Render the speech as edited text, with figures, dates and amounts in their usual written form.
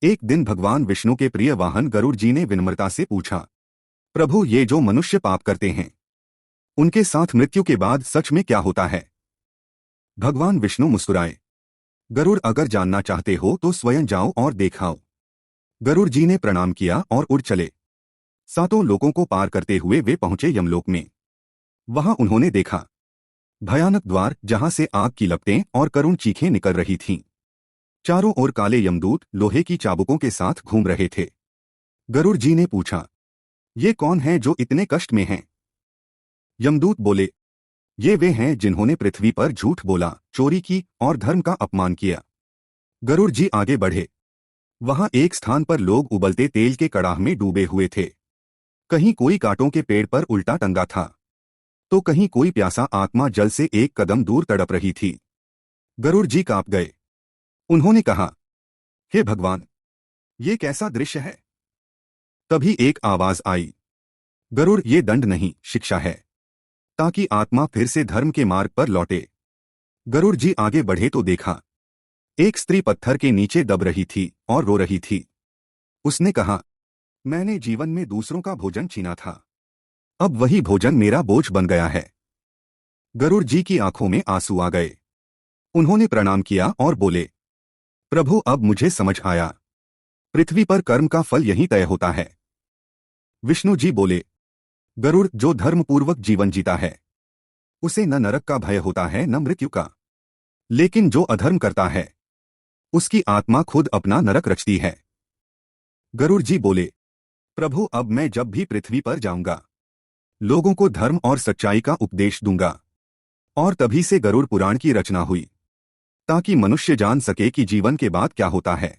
एक दिन भगवान विष्णु के प्रिय वाहन गरुड़ जी ने विनम्रता से पूछा, प्रभु, ये जो मनुष्य पाप करते हैं उनके साथ मृत्यु के बाद सच में क्या होता है? भगवान विष्णु मुस्कुराए, गरुड़, अगर जानना चाहते हो तो स्वयं जाओ और देखाओ। गरुड़ जी ने प्रणाम किया और उड़ चले। सातों लोगों को पार करते हुए वे पहुंचे यमलोक में। वहां उन्होंने देखा भयानक द्वार, जहां से आग की लपटें और करुण चीखें निकल रही थीं। चारों ओर काले यमदूत लोहे की चाबुकों के साथ घूम रहे थे। गरुड़ जी ने पूछा, ये कौन है जो इतने कष्ट में हैं? यमदूत बोले, ये वे हैं जिन्होंने पृथ्वी पर झूठ बोला, चोरी की और धर्म का अपमान किया। गरुड़ जी आगे बढ़े। वहां एक स्थान पर लोग उबलते तेल के कड़ाह में डूबे हुए थे। कहीं कोई कांटों के पेड़ पर उल्टा टंगा था, तो कहीं कोई प्यासा आत्मा जल से एक कदम दूर तड़प रही थी। गरुड़ जी कांप गए। उन्होंने कहा, हे भगवान, ये कैसा दृश्य है? तभी एक आवाज आई, गरुड़, ये दंड नहीं, शिक्षा है, ताकि आत्मा फिर से धर्म के मार्ग पर लौटे। गरुड़ जी आगे बढ़े तो देखा एक स्त्री पत्थर के नीचे दब रही थी और रो रही थी। उसने कहा, मैंने जीवन में दूसरों का भोजन छीना था, अब वही भोजन मेरा बोझ बन गया है। गरुड़ जी की आंखों में आंसू आ गए। उन्होंने प्रणाम किया और बोले, प्रभु, अब मुझे समझ आया, पृथ्वी पर कर्म का फल यहीं तय होता है। विष्णु जी बोले, गरुड़, जो धर्मपूर्वक जीवन जीता है उसे न नरक का भय होता है न मृत्यु का, लेकिन जो अधर्म करता है उसकी आत्मा खुद अपना नरक रचती है। गरुड़ जी बोले, प्रभु, अब मैं जब भी पृथ्वी पर जाऊंगा लोगों को धर्म और सच्चाई का उपदेश दूंगा। और तभी से गरुड़ पुराण की रचना हुई, ताकि मनुष्य जान सके कि जीवन के बाद क्या होता है।